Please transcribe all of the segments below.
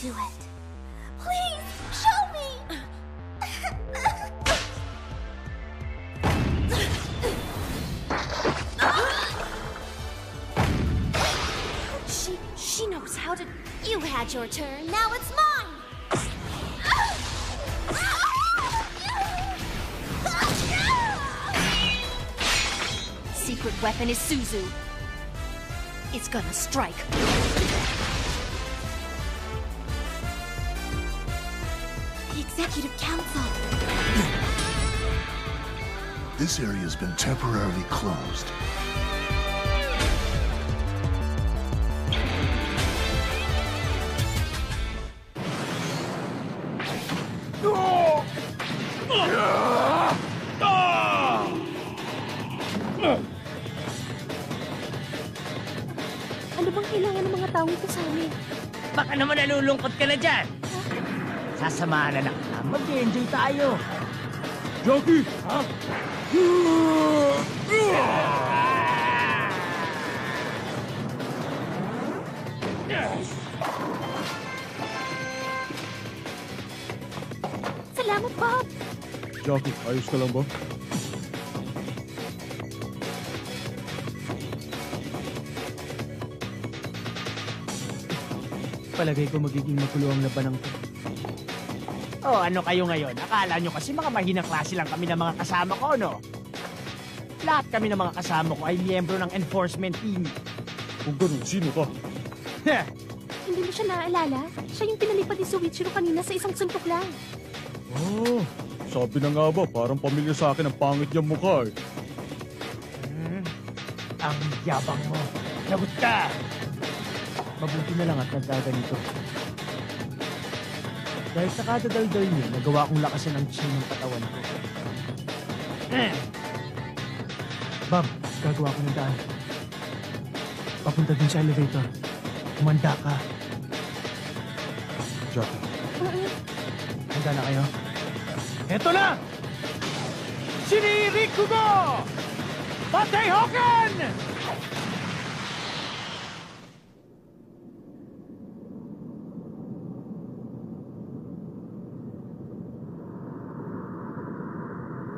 do it. Please, show me! She knows how to... You had your turn, now it's mine! Secret weapon is Suzu. It's gonna strike. The Executive Council. This area has been temporarily closed. Ano bang kailangan ng mga taong ito sa amin? Baka naman nalulungkot ka na dyan. Sasamahan na lang. Mag-enjoy tayo. Jackie! Ha? Salamat, Bob! Jackie, ayos ka lang ba? Palagay ko magiging magulo ang labanang to. Oh, ano kayo ngayon? Akala nyo kasi mga mahinang klase lang kami ng mga kasama ko, no? Lahat kami ng mga kasama ko ay miyembro ng enforcement team. Kung ganun, sino ka? Hindi mo siya naaalala? Siya yung pinalipad ni Soichiro kanina sa isang suntok lang. Oh, sabi na nga ba, parang pamilya sa akin ang pangit niyang mukha eh. Ang yabang mo. Lagot ka! Mabuti na lang at nagkaganito. Dahil sa kadadaldal niyo, nagawa kong lakasan ang chin ng katawan ko. Bob, gagawa ko ng daan. Papunta din sa elevator. Kumanda ka. Jackie. Handa na kayo? Eto na! Shinirikugo! Batay Hoken!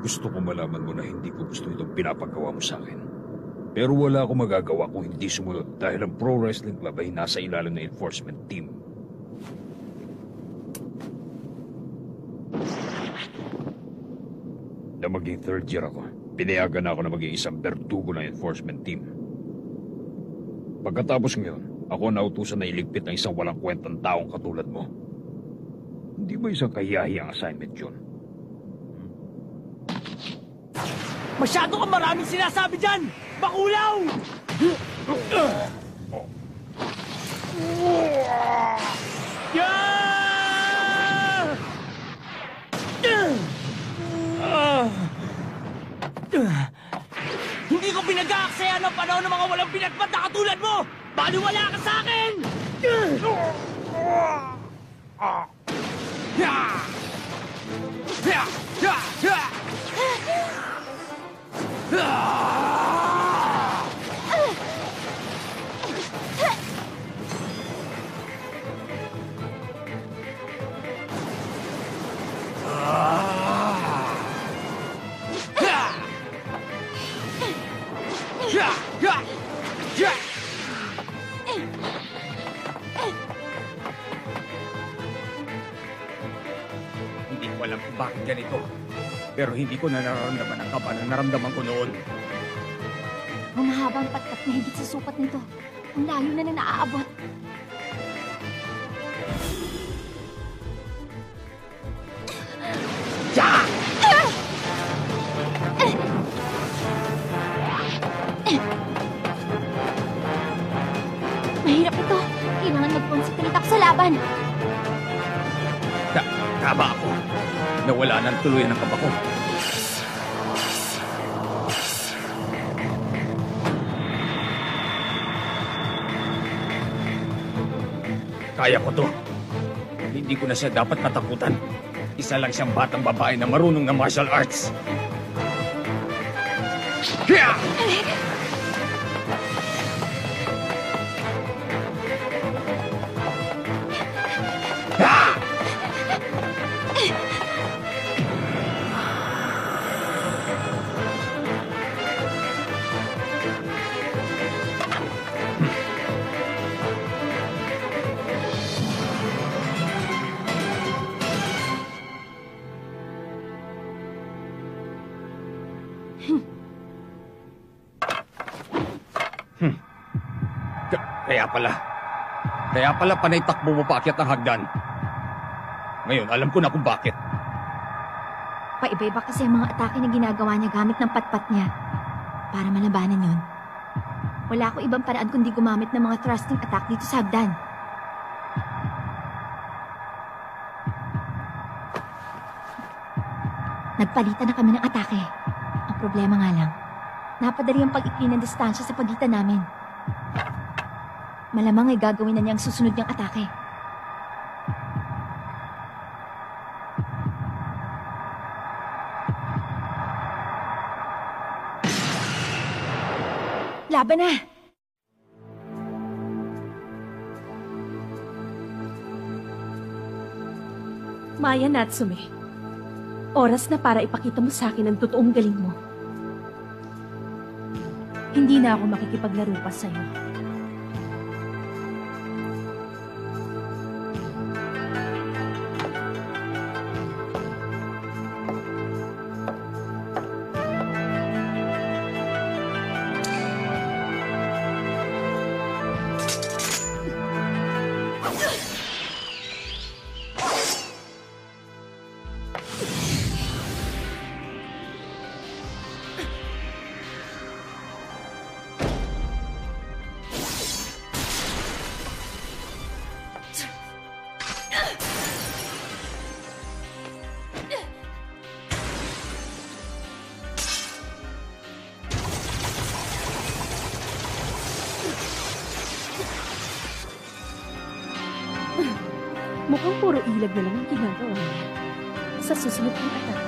Gusto ko malaman mo na hindi ko gusto itong pinapagawa mo sa akin. Pero wala akong magagawa kung hindi sumunod dahil ang Pro Wrestling Club ay nasa ilalim ng enforcement team. Na maging third year ako, pinayagan ako na maging isang berdugo ng enforcement team. Pagkatapos ngayon, ako nautusan na iligpit ng isang walang kwentang taong katulad mo. Hindi ba isang kahiyahiyang assignment yun? Masyado kang maraming sinasabi dyan! Bakulaw! Hindi ko pinag-aaksaya ng panahon ng mga walang pinagpat na katulad mo! Baliwala ka sa akin! Hindi ko alam kung bakit ganito. Pero hindi ko na nararamdaman ang kaba na naramdaman ko noon. Humahaba ang patkat na higit sa sukat nito. Ang layo na naaabot. Mahirap ito. Kailangan mag-concentrate ako sa laban. Kaba ako. Nawala ng tuluyan ng kaba ko. Kaya ko to. Hindi ko na siya dapat matakutan. Isa lang siyang batang babae na marunong na martial arts. Kaya! Kaya pala panay takbo mo paakyat ng hagdan. Ngayon, alam ko na kung bakit. Paiba-iba kasi ang mga atake na ginagawa niya gamit ng patpat niya. Para malabanan yun. Wala ko ibang paraan kundi gumamit ng mga thrusting attack dito sa hagdan. Nagpalitan na kami ng atake. Ang problema nga lang, napadali ang pag-ikli ng distansya sa pagitan namin. Malamang ay gagawin na niya ang susunod niyang atake. Laban na! Maya Natsume, oras na para ipakita mo sa akin ang totoong galing mo. Hindi na ako makikipaglaro pa sa'yo. Mukhang puro ilag na lang ang ginagawa niya. Sa susunod ng atake.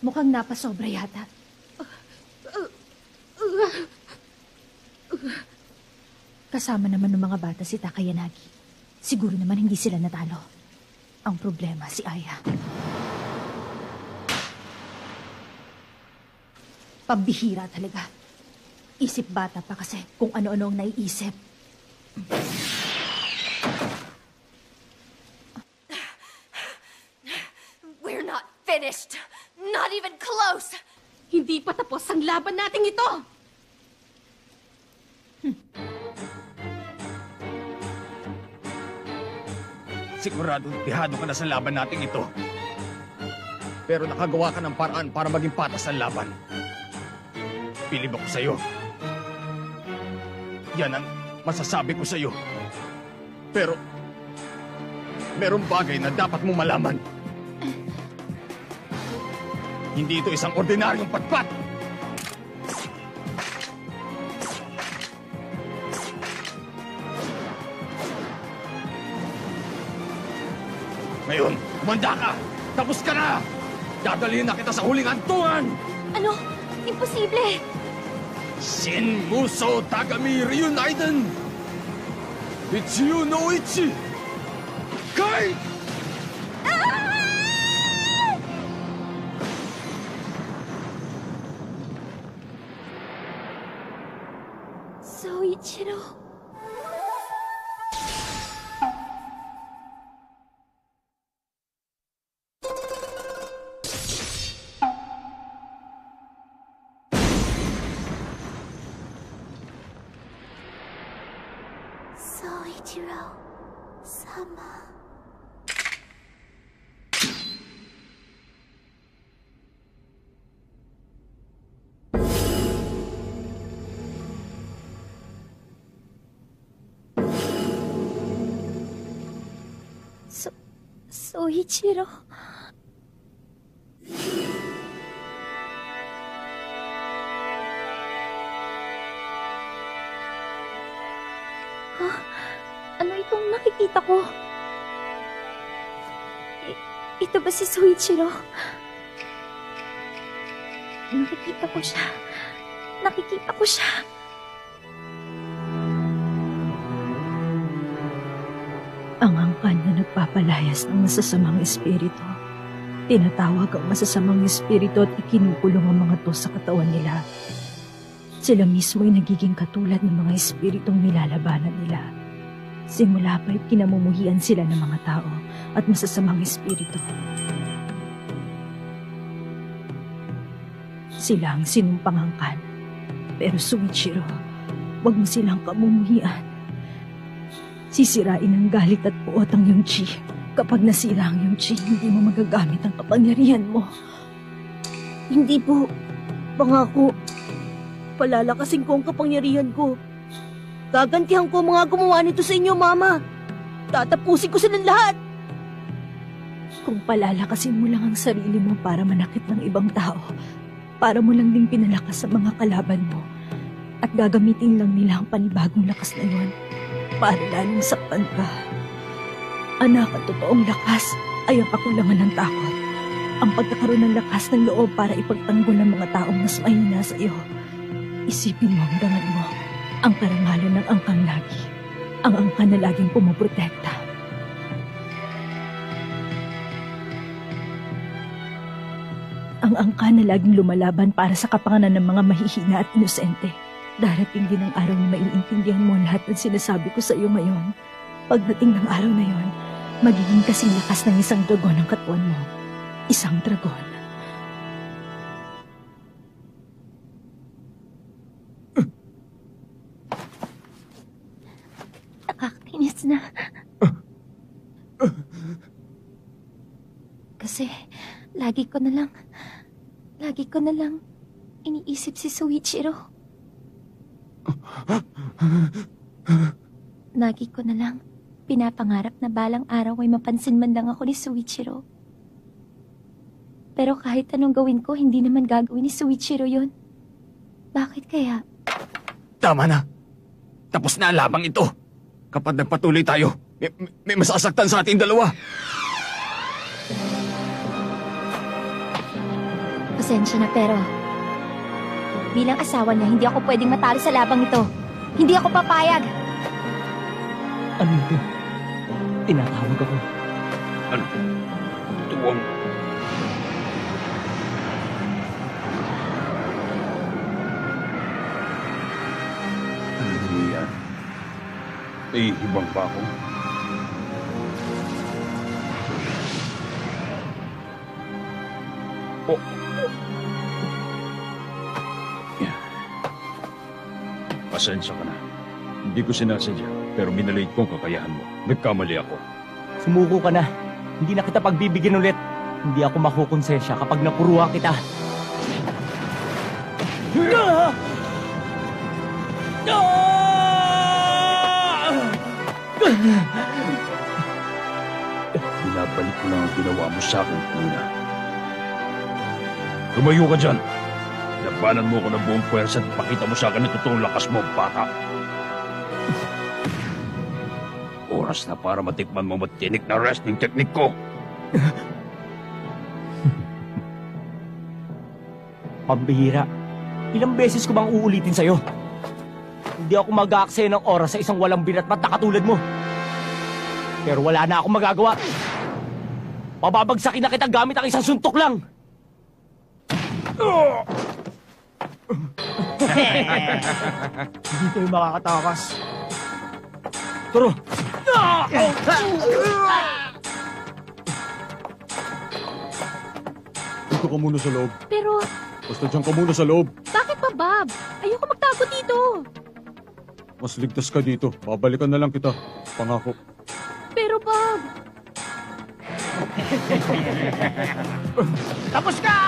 Mukhang napasobra yata. Kasama naman ng mga bata si Takayanagi. Siguro naman hindi sila natalo. Ang problema si Aya. Pambihira talaga. Isip bata pa kasi kung ano-ano ang naiisip. We're not finished! Not even close! Hindi pa tapos ang laban nating ito! Sigurado, tihado ka na sa laban nating ito. Pero nakagawa ka ng paraan para maging patas ang laban. Bilib ako sa'yo. Yan ang masasabi ko sa'yo. Pero, merong bagay na dapat mong malaman. Hindi ito isang ordinaryong patpat. Ngayon, kumanda ka! Tapos ka na! Dadalhin na kita sa huling antungan! Ano? Imposible! Shin Muso Tagami Reunited! Ichiyo no Ichi! Kai! Soichiro... Soichiro-sama. Soichiro... Ano itong nakikita ko? Ito ba si Soichiro? Nakikita ko siya. Nakikita ko siya. Ang angkan na nagpapalayas ng masasamang espiritu. Tinatawag ang masasamang espiritu at ikinukulong ang mga to sa katawan nila. Sila mismo ay nagiging katulad ng mga espiritong nilalabanan nila. Simula pa'y kinamumuhian sila ng mga tao at masasamang espiritu. Sila ang sinumpang angkan. Pero Soichiro, wag mo silang kamumuhian. Sisirain ng galit at puot ang iyong chi. Kapag nasira ang iyong chi, hindi mo magagamit ang kapangyarihan mo. Hindi po. Pangako. Palalakasin ko ang kapangyarihan ko. Gagantihan ko ang mga gumawa nito sa inyo, Mama. Tatapusin ko silang lahat. Kung palalakasin mo lang ang sarili mo para manakit ng ibang tao, para mo lang ding pinalakas sa mga kalaban mo, at gagamitin lang nila ang panibagong lakas na yun para lalong saktan ka. Anak, at totoong lakas ay ang kakulangan ng takot. Ang pagkakaroon ng lakas ng loob para ipagtanggol ang mga taong mas mahina sa iyo. Isipin mo ang dangal mo, ang karangalan ng angkang lagi, ang angkan na laging pumoprotekta. Ang angka na laging lumalaban para sa kapanganan ng mga mahihina at inosente. Darating din ang araw na maiintindihan mo lahat ng sinasabi ko sa iyo ngayon. Pagdating ng araw na yon, magiging kasing lakas ng isang dragon ang katawan mo. Isang dragon. Nakakainis na. Kasi, lagi ko na lang iniisip si Soichiro. Lagi ko na lang pinapangarap na balang araw ay mapansin man lang ako ni Soichiro. Pero kahit anong gawin ko, hindi naman gagawin ni Soichiro yun. Bakit kaya? Tama na. Tapos na ang labang ito. Kapag nagpatuloy tayo, may masasaktan sa ating dalawa. Pasensya na pero bilang asawa niya, hindi ako pwedeng matalo sa labang ito. Hindi ako papayag. Ano ito? Tinatawag ako. Ano? Tuwang. Ano nangyayari? Nahihibang pa ako? Oh. Pasensya ka na. Hindi ko sinasadya, pero minaliit ko ang kakayahan mo. Nagkamali ako. Sumuko ka na. Hindi na kita pagbibigyan ulit. Hindi ako makukonsensya kapag napuruhan kita. Binabalik ko lang ang ginawa mo sa akin, Luna. Tumayo ka dyan. Labanan mo ko ng buong puwersa at pakita mo sa akin ang totoong lakas mo, bata. Oras na para matikman mo matinik na wrestling technique ko. Pambihira. Ilang beses ko bang uulitin sa'yo? Hindi ako mag-aaksaya ng oras sa isang walang binatmat na katulad mo. Pero wala na akong magagawa. Pababagsakin na kita gamit ang isang suntok lang. Hindi tayo makakatakas. Turo! Dito ka muna sa loob. Pero, Basta dyan ka muna sa loob. bakit pa, Bob? Ayoko magtago dito. Mas ligtas ka dito. Babalikan na lang kita. Pangako. Pero, Bob, Tapos ka!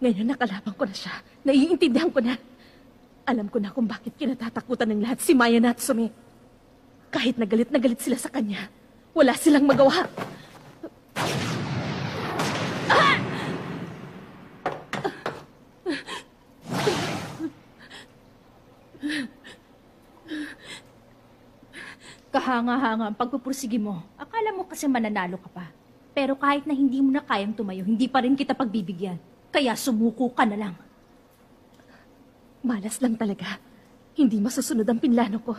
Ngayon nakalaban ko na siya. Naiintindihan ko na. Alam ko na kung bakit kinatatakutan ng lahat si Maya Natsume. Kahit na galit sila sa kanya, wala silang magawa. Kahanga-hanga ang pagpupursige mo. Akala mo kasi mananalo ka pa. Pero kahit na hindi mo na kayang tumayo, hindi pa rin kita pagbibigyan. Kaya sumuko ka na lang. Malas lang talaga. Hindi masusunod ang pinlano ko.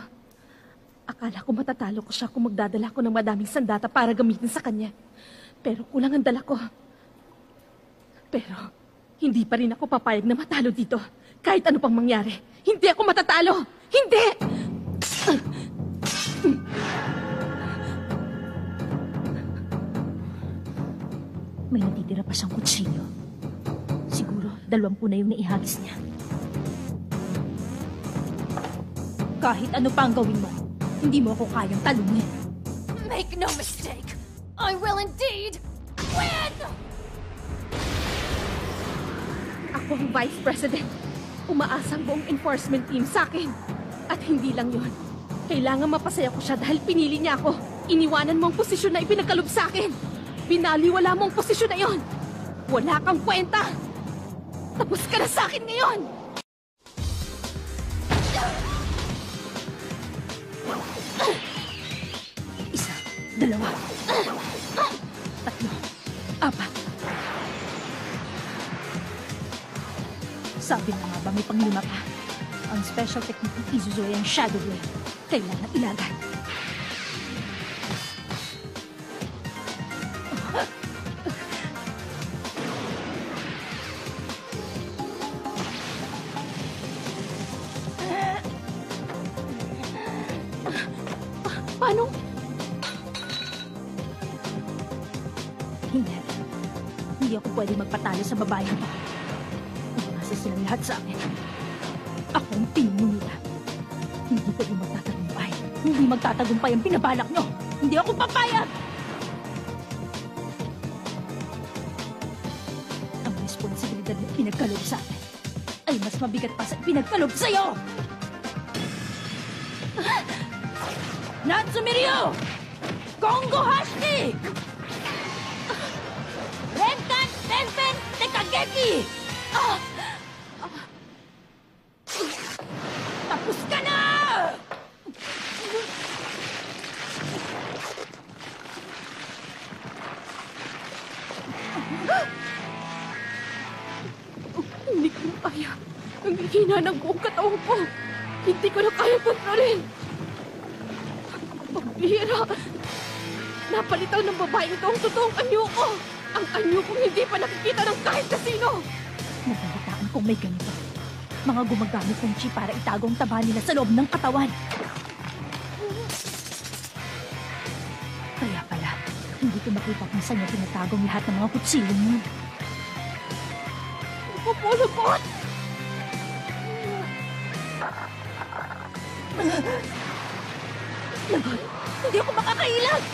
Akala ko matatalo ko siya kung magdadala ko ng madaming sandata para gamitin sa kanya. Pero kulang ang dala ko. Pero hindi pa rin ako papayag na matalo dito. Kahit ano pang mangyari. Hindi ako matatalo! Hindi! May natitira pa siyang kutsilyo. Siguro, 20 na yung naihagis niya. Kahit ano pa ang gawin mo, hindi mo ako kayang talunin. Make no mistake, I will indeed win! Ako ang Vice President. Umaasa ang buong enforcement team sa akin. At hindi lang yon. Kailangan mapasaya ko siya dahil pinili niya ako. Iniwanan mo ang posisyon na ipinagkalob sa akin. Binaliwala mo ang posisyon na yon. Wala kang kwenta. Tapos ka na sa akin ngayon. Isa, dalawa, tatlo, apat. Sabi na nga ba may panglima pa? Ang special technique ng Izuzo ay ang Shadow Blade. Kailangan ilagay. Paano? Hindi. Hindi ako pwede magpatalo sa babaeng to. Umasa silang lahat sa akin. Ako ang pinuno nila. Hindi kayo magtatagumpay. Hindi magtatagumpay ang pinabalak nyo. Hindi ako papayag! Ang responsibilidad na pinagkalob sa akin ay mas mabigat pa sa pinagkalob sa'yo! Natsumi Ryo! Kongo Hashiki! Renkan Tenpen Tekageki! Tapos ka na! Hindi ko na kaya. Nanghihina ng buong katawan ko. Hindi ko na kaya kontrolin. Pagbihira. Napalitaw ng babaeng ito ang totoong anyo ko. Ang anyo kong hindi pa nakikita ng kahit kasino. Nabalitaan kong may ganito. Mga gumagamit ng chi para itago ang taba nila sa loob ng katawan. Kaya pala, hindi ko makita kung saan niya tinatagong lahat ng mga kutsilong yun. Pupulupot! Lagot! Hindi ako makakailag!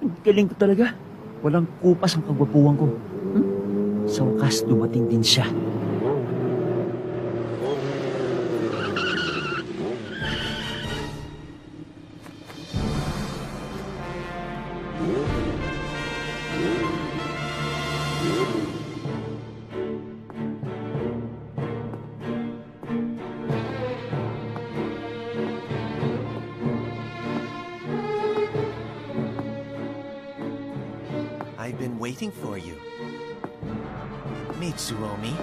Ang galing ko talaga. Walang kupas ang kagwapuhan ko. Sa wakas, dumating din siya. I've been waiting for you. Mitsuomi.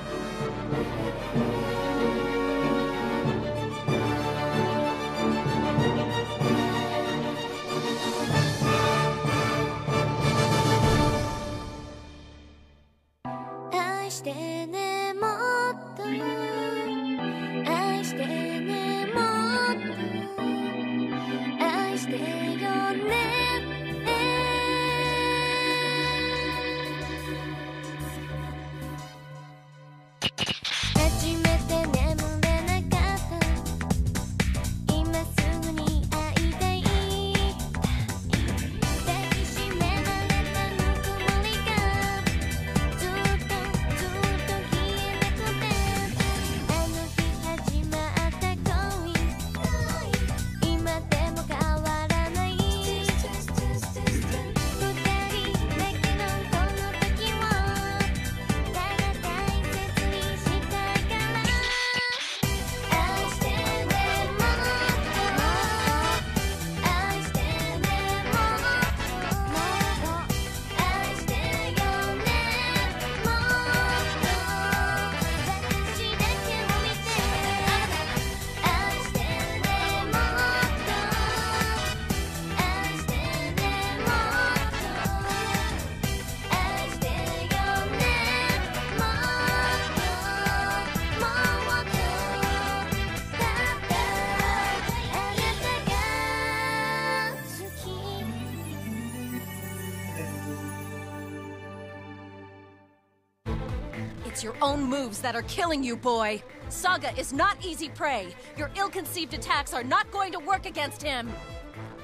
It's your own moves that are killing you, boy. Saga is not easy prey. Your ill-conceived attacks are not going to work against him.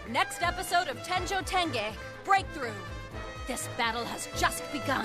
Next episode of Tenjo Tenge, Breakthrough. This battle has just begun.